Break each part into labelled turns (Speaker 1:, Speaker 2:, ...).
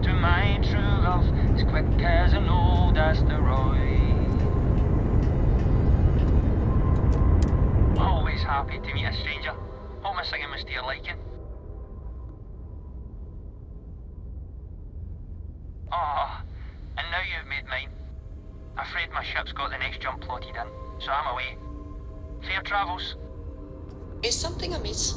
Speaker 1: to my true love, as quick as an old asteroid. Always happy to meet a stranger. Hope my singing was to your liking. Oh, and now you've made mine. Afraid my ship's got the next jump plotted in, so I'm away. Fair travels.
Speaker 2: Is something amiss?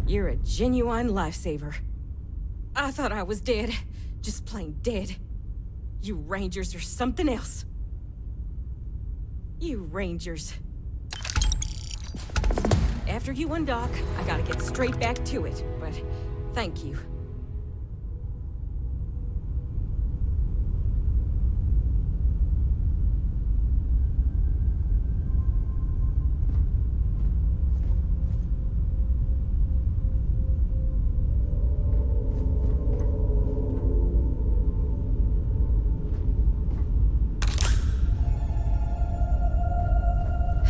Speaker 3: You're a genuine lifesaver. I thought I was dead. Just plain dead. You Rangers are something else. You Rangers. After you undock, I gotta get straight back to it, but thank you.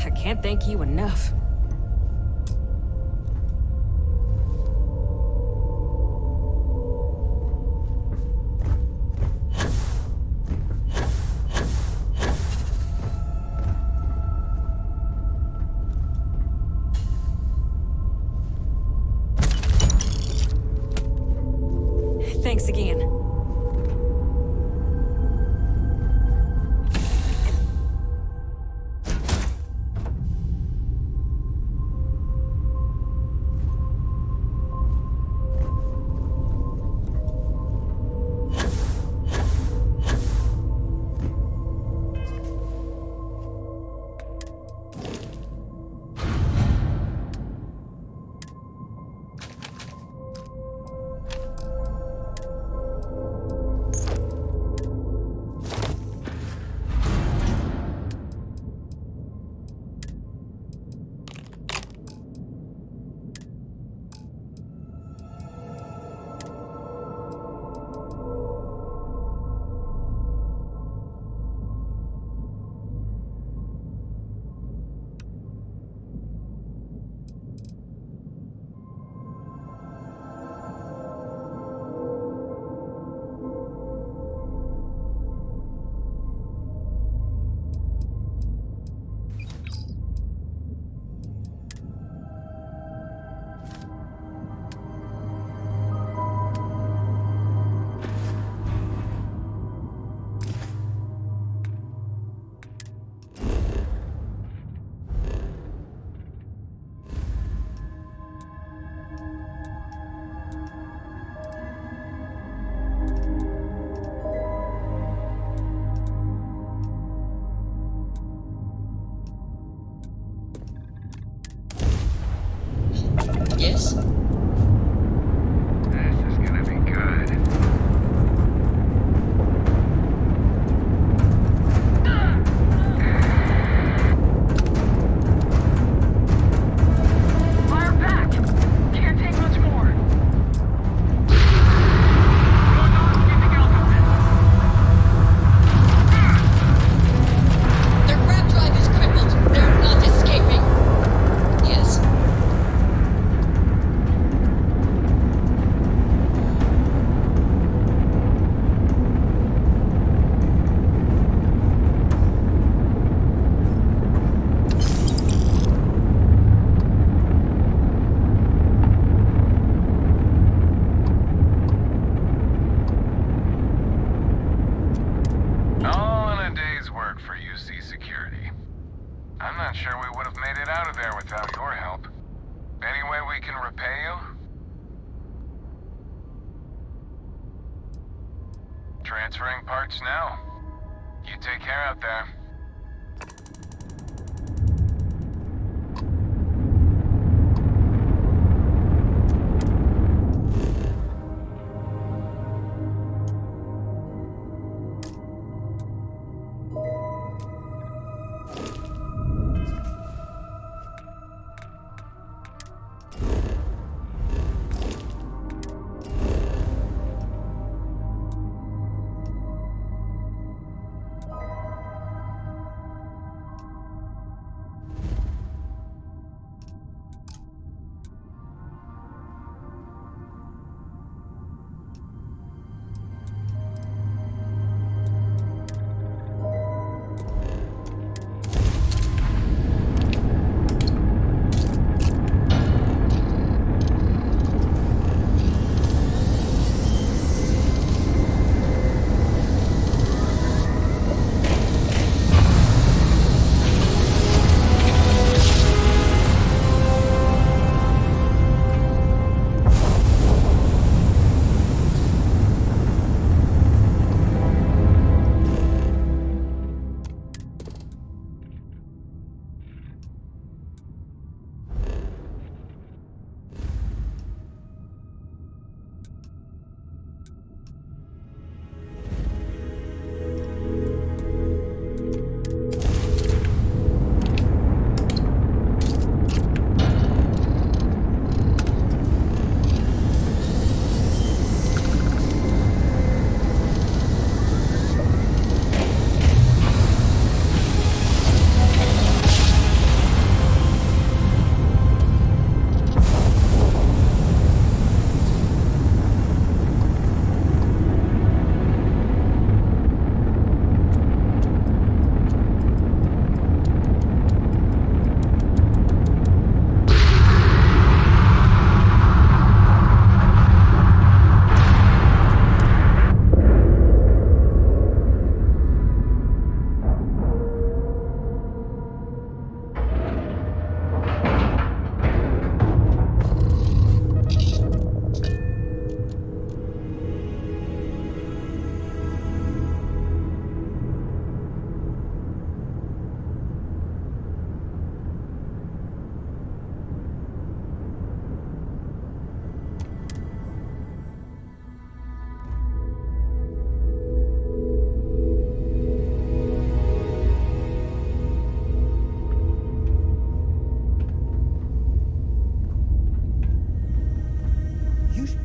Speaker 3: I can't thank you enough. Thanks again.
Speaker 2: Yes?
Speaker 4: This is gonna be good.
Speaker 1: Fire back! Can't take much more.
Speaker 2: Their grab drive is crippled. They're not escaping. Yes.
Speaker 4: All in a day's work for UC Security. I'm not sure we would have made it out of there without your help. Any way we can repay you? Transferring parts now. You take care out there.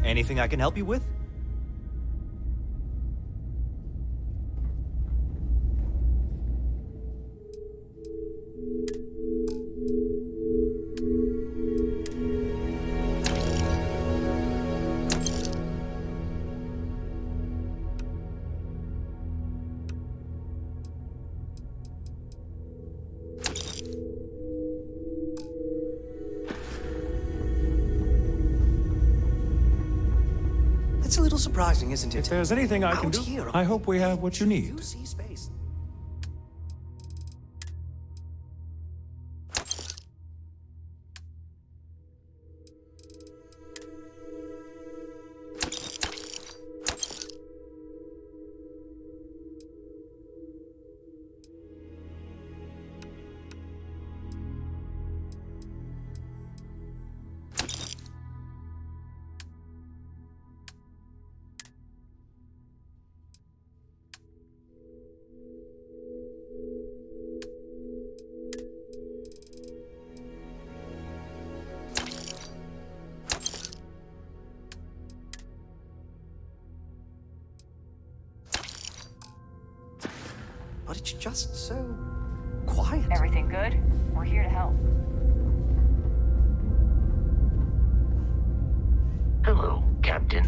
Speaker 5: Anything I can help you with?
Speaker 6: It's a little surprising, isn't it?
Speaker 7: If there's anything I can
Speaker 6: Out
Speaker 7: do,
Speaker 6: here,
Speaker 7: I hope we have what you need.
Speaker 6: you see space. But it's just so quiet.
Speaker 8: Everything good? We're here to help.
Speaker 9: Hello, Captain.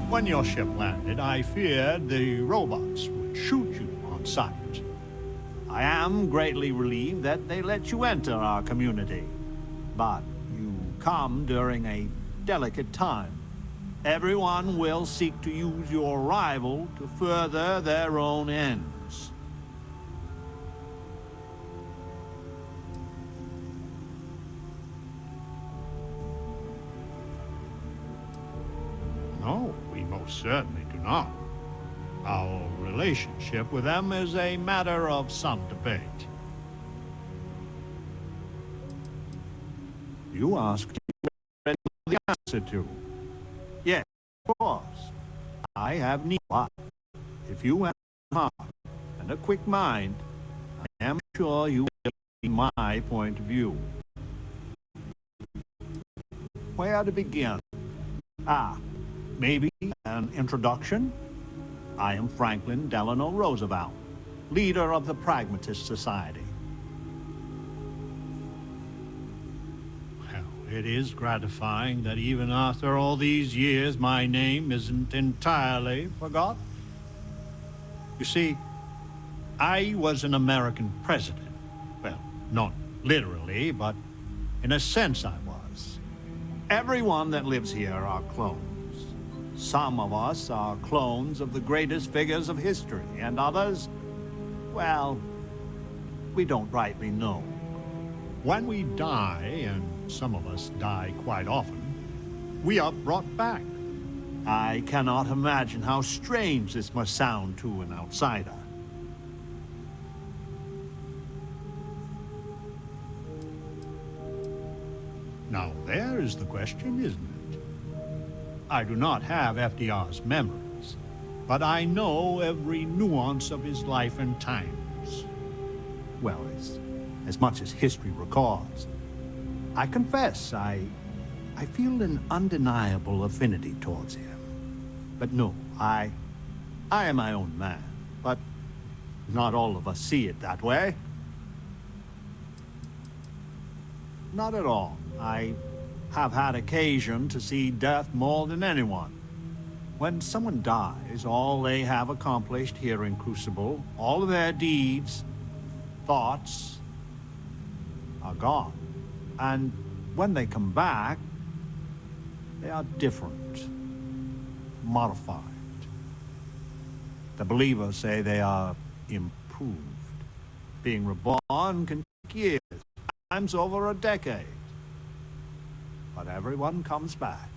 Speaker 10: When your ship landed, I feared the robots would shoot you on sight. I am greatly relieved that they let you enter our community. But you come during a delicate time. Everyone will seek to use your arrival to further their own ends. No, we most certainly do not. Our relationship with them is a matter of some debate. You asked the answer to. Yes, of course. I have need. But if you have a heart and a quick mind, I am sure you will see my point of view. Where to begin? Maybe an introduction? I am Franklin Delano Roosevelt, leader of the Pragmatist Society. Well, it is gratifying that even after all these years, my name isn't entirely forgotten. You see, I was an American president. Well, not literally, but in a sense I was. Everyone that lives here are clones. Some of us are clones of the greatest figures of history, and others, well, we don't rightly know. When we die, and some of us die quite often, we are brought back. I cannot imagine how strange this must sound to an outsider. Now, there is the question, isn't it? I do not have FDR's memories, but I know every nuance of his life and times. Well, as much as history records. I confess, I feel an undeniable affinity towards him. But no, I am my own man, but not all of us see it that way. Not at all. I have had occasion to see death more than anyone. When someone dies, all they have accomplished here in Crucible, all of their deeds, thoughts, are gone. And when they come back, they are different, modified. The believers say they are improved. Being reborn can take years, sometimes over a decade. But everyone comes back.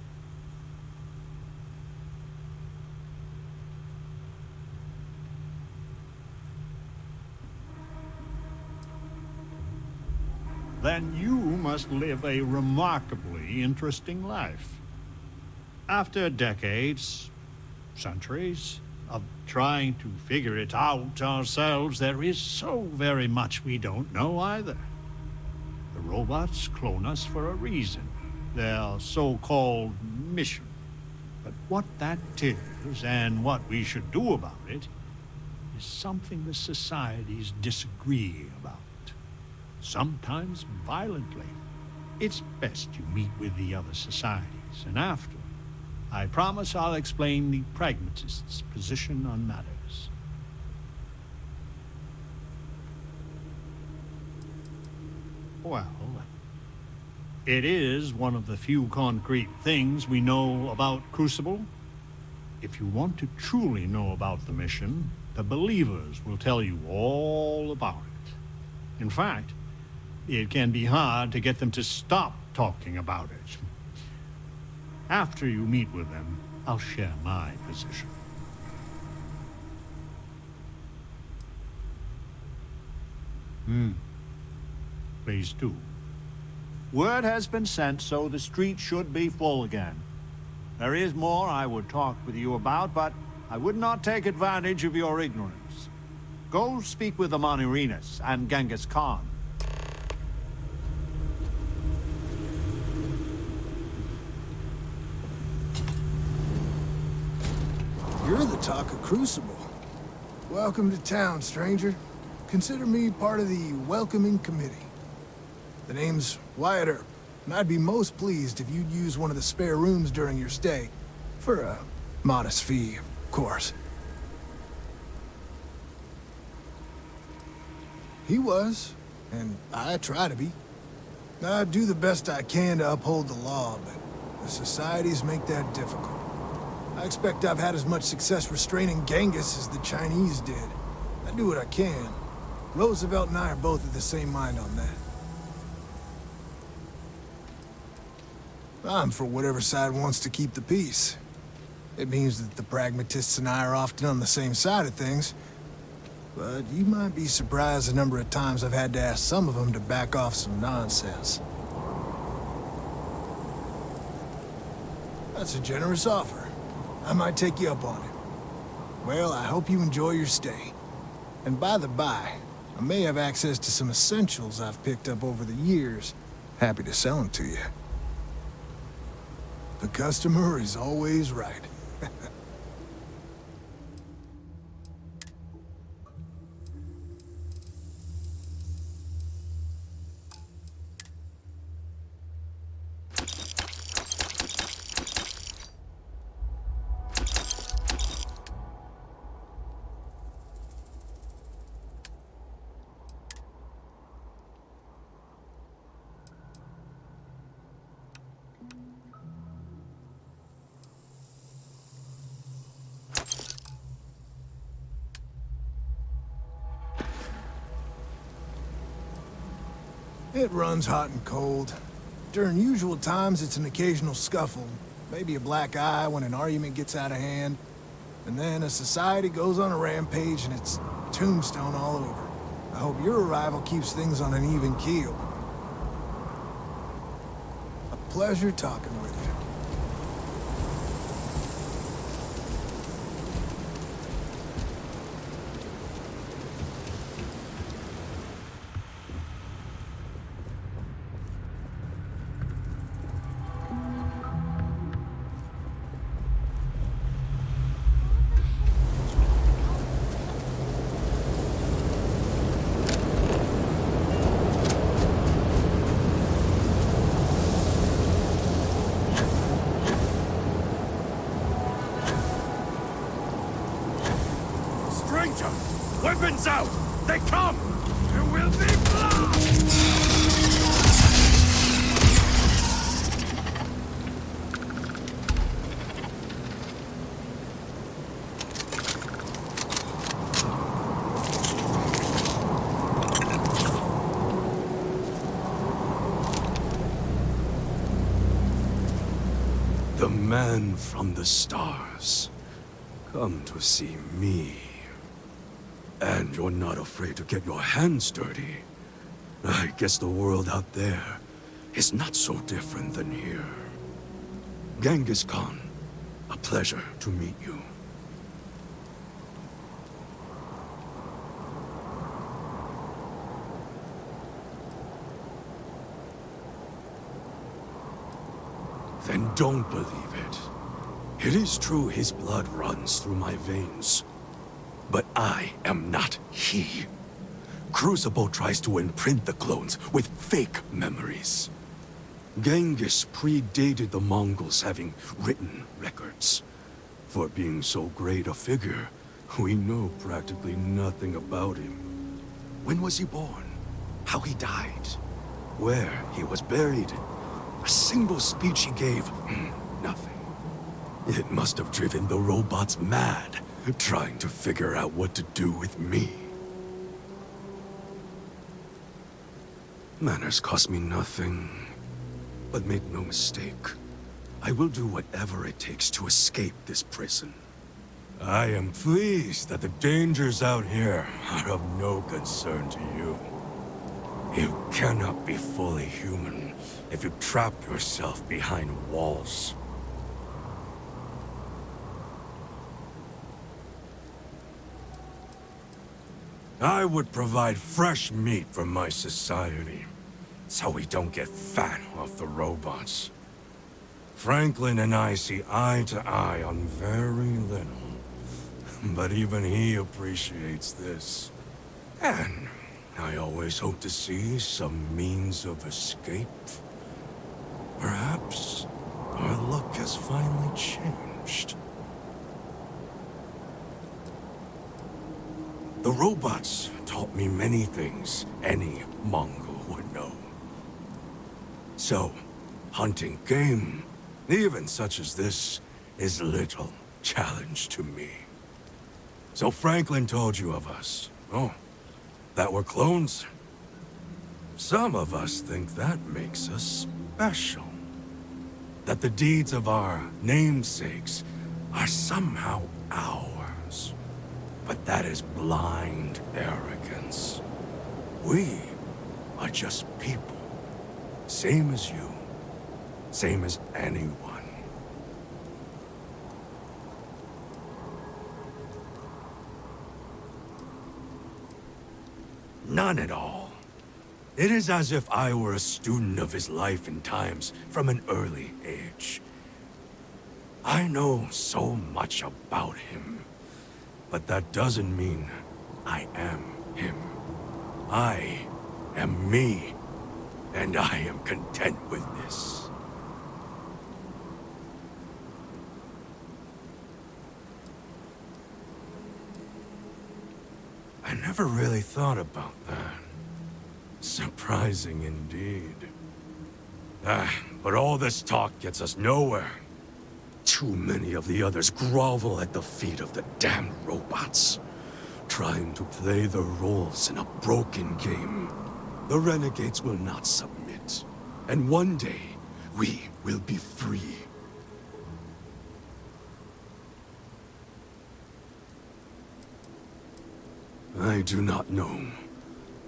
Speaker 10: Then you must live a remarkably interesting life. After decades, centuries, of trying to figure it out ourselves, there is so very much we don't know either. The robots clone us for a reason, their so-called mission. But what that is, and what we should do about it, is something the societies disagree about. Sometimes violently. It's best you meet with the other societies, and after, I promise I'll explain the pragmatists' position on matters. Well, it is one of the few concrete things we know about Crucible. If you want to truly know about the mission, the believers will tell you all about it. In fact, it can be hard to get them to stop talking about it. After you meet with them, I'll share my position. Please do. Word has been sent, so the street should be full again. There is more I would talk with you about, but I would not take advantage of your ignorance. Go speak with the Monirinas and Genghis Khan.
Speaker 5: You're the talk of Crucible. Welcome to town, stranger. Consider me part of the welcoming committee. The name's Wyatt Earp, and I'd be most pleased if you'd use one of the spare rooms during your stay. For a modest fee, of course. He was, and I try to be. I do the best I can to uphold the law, but the societies make that difficult. I expect I've had as much success restraining Genghis as the Chinese did. I do what I can. Roosevelt and I are both of the same mind on that. I'm for whatever side wants to keep the peace. It means that the pragmatists and I are often on the same side of things. But you might be surprised the number of times I've had to ask some of them to back off some nonsense. That's a generous offer. I might take you up on it. Well, I hope you enjoy your stay. And by the by, I may have access to some essentials I've picked up over the years. Happy to sell them to you. The customer is always right. It runs hot and cold. During usual times, it's an occasional scuffle, maybe a black eye when an argument gets out of hand, and then a society goes on a rampage and it's tombstone all over. I hope your arrival keeps things on an even keel. A pleasure talking with you.
Speaker 7: Stranger! Weapons out! They come! There will be blood!
Speaker 11: The man from the stars. Come to see me. And you're not afraid to get your hands dirty. I guess the world out there is not so different than here. Genghis Khan, a pleasure to meet you. Then don't believe it. It is true his blood runs through my veins. But I am not he. Crucible tries to imprint the clones with fake memories. Genghis predated the Mongols having written records. For being so great a figure, we know practically nothing about him. When was he born? How he died? Where he was buried? A single speech he gave? Nothing. It must have driven the robots mad, trying to figure out what to do with me. Manners cost me nothing. But make no mistake, I will do whatever it takes to escape this prison. I am pleased that the dangers out here are of no concern to you. You cannot be fully human if you trap yourself behind walls. I would provide fresh meat for my society, so we don't get fat off the robots. Franklin and I see eye to eye on very little, but even he appreciates this. And I always hope to see some means of escape. Perhaps our luck has finally changed. The robots taught me many things any Mongol would know. So, hunting game, even such as this, is little challenge to me. So Franklin told you of us. Oh, that we're clones? Some of us think that makes us special. That the deeds of our namesakes are somehow ours. But that is blind arrogance. We are just people. Same as you. Same as anyone. None at all. It is as if I were a student of his life and times from an early age. I know so much about him. But that doesn't mean I am him. I am me, and I am content with this. I never really thought about that. Surprising indeed. But all this talk gets us nowhere. Too many of the others grovel at the feet of the damned robots, trying to play their roles in a broken game. The renegades will not submit. And one day, we will be free. I do not know.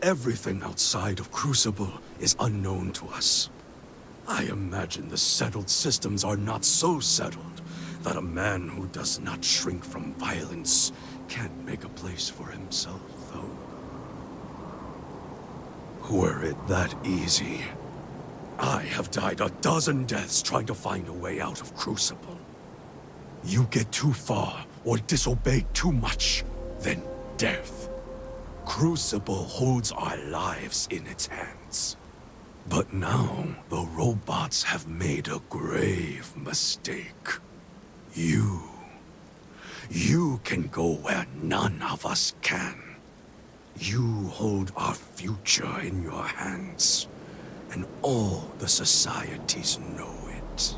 Speaker 11: Everything outside of Crucible is unknown to us. I imagine the settled systems are not so settled that a man who does not shrink from violence can't make a place for himself, though. Were it that easy, I have died a dozen deaths trying to find a way out of Crucible. You get too far or disobey too much, then death. Crucible holds our lives in its hands. But now, the robots have made a grave mistake. You can go where none of us can. You hold our future in your hands, and all the societies know it.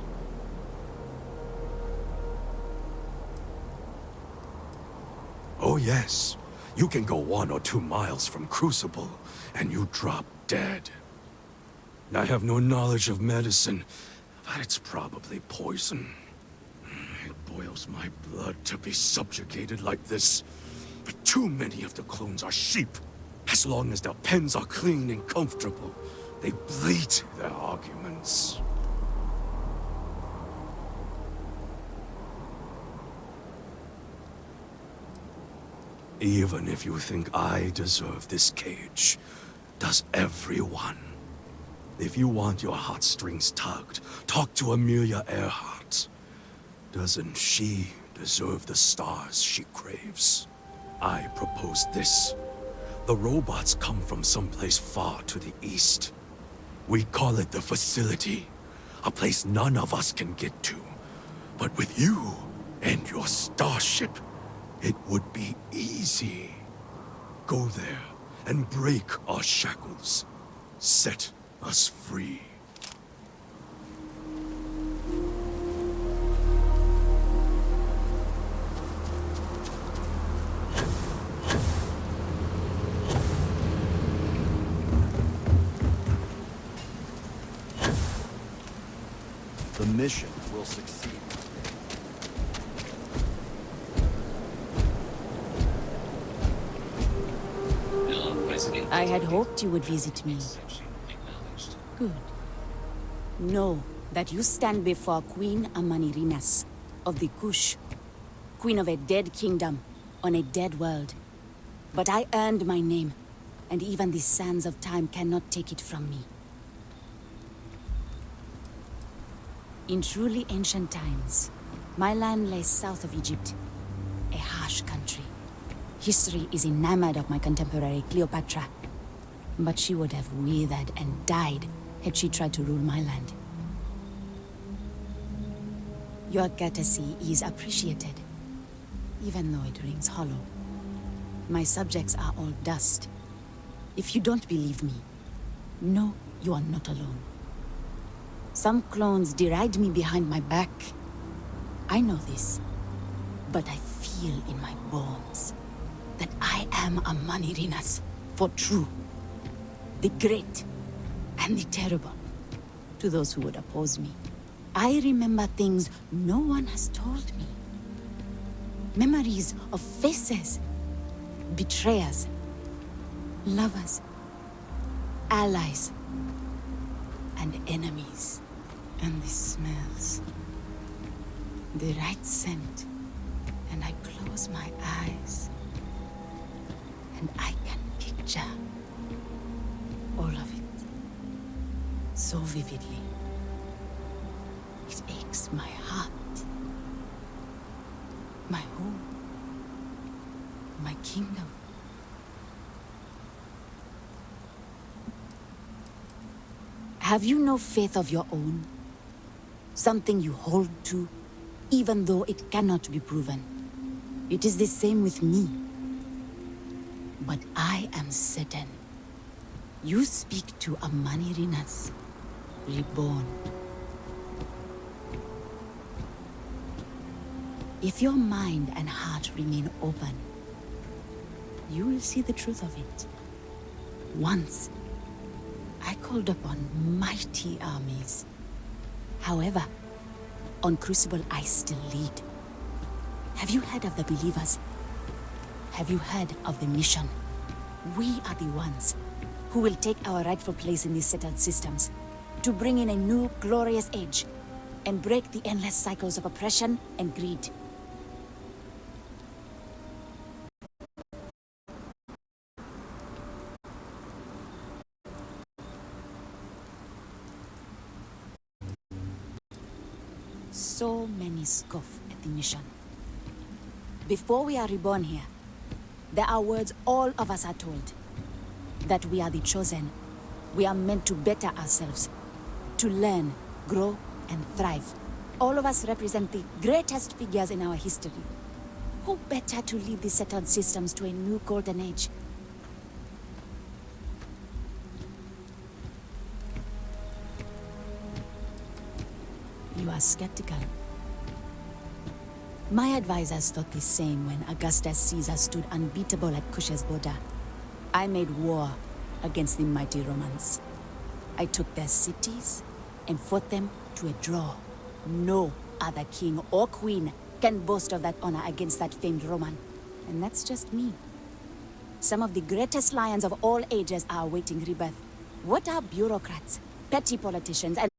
Speaker 11: Oh yes, you can go 1 or 2 miles from Crucible, and you drop dead. I have no knowledge of medicine, but it's probably poison. It boils my blood to be subjugated like this. But too many of the clones are sheep. As long as their pens are clean and comfortable, they bleat their arguments. Even if you think I deserve this cage, does everyone? If you want your heartstrings tugged, talk to Amelia Earhart. Doesn't she deserve the stars she craves? I propose this. The robots come from someplace far to the east. We call it the Facility, a place none of us can get to. But with you and your starship, it would be easy. Go there and break our shackles. Set us free.
Speaker 12: The mission will succeed.
Speaker 13: I had hoped you would visit me. Good. Know that you stand before Queen Amanirinas of the Kush, queen of a dead kingdom on a dead world. But I earned my name, and even the sands of time cannot take it from me. In truly ancient times, my land lay south of Egypt, a harsh country. History is enamored of my contemporary Cleopatra, but she would have withered and died had she tried to rule my land. Your courtesy is appreciated, even though it rings hollow. My subjects are all dust. If you don't believe me, know you are not alone. Some clones deride me behind my back. I know this, but I feel in my bones that I am a Manirinas for true. The great and the terrible to those who would oppose me. I remember things no one has told me. Memories of faces, betrayers, lovers, allies, and enemies. And the smells. The right scent. And I close my eyes. And I can picture all of it. So vividly. It aches my heart. My home. My kingdom. Have you no faith of your own? Something you hold to, even though it cannot be proven. It is the same with me. But I am certain. You speak to a Manirinas, reborn. If your mind and heart remain open, you will see the truth of it. Once I called upon mighty armies. However, on Crucible I still lead. Have you heard of the believers? Have you heard of the mission? We are the ones who will take our rightful place in these settled systems, to bring in a new glorious age, and break the endless cycles of oppression and greed. So many scoff at the mission. Before we are reborn here, there are words all of us are told. That we are the chosen. We are meant to better ourselves. To learn, grow, and thrive. All of us represent the greatest figures in our history. Who better to lead the settled systems to a new golden age? You are skeptical. My advisors thought the same when Augustus Caesar stood unbeatable at Cush's border. I made war against the mighty Romans. I took their cities and fought them to a draw. No other king or queen can boast of that honor against that famed Roman. And that's just me. Some of the greatest lions of all ages are awaiting rebirth. What are bureaucrats, petty politicians, and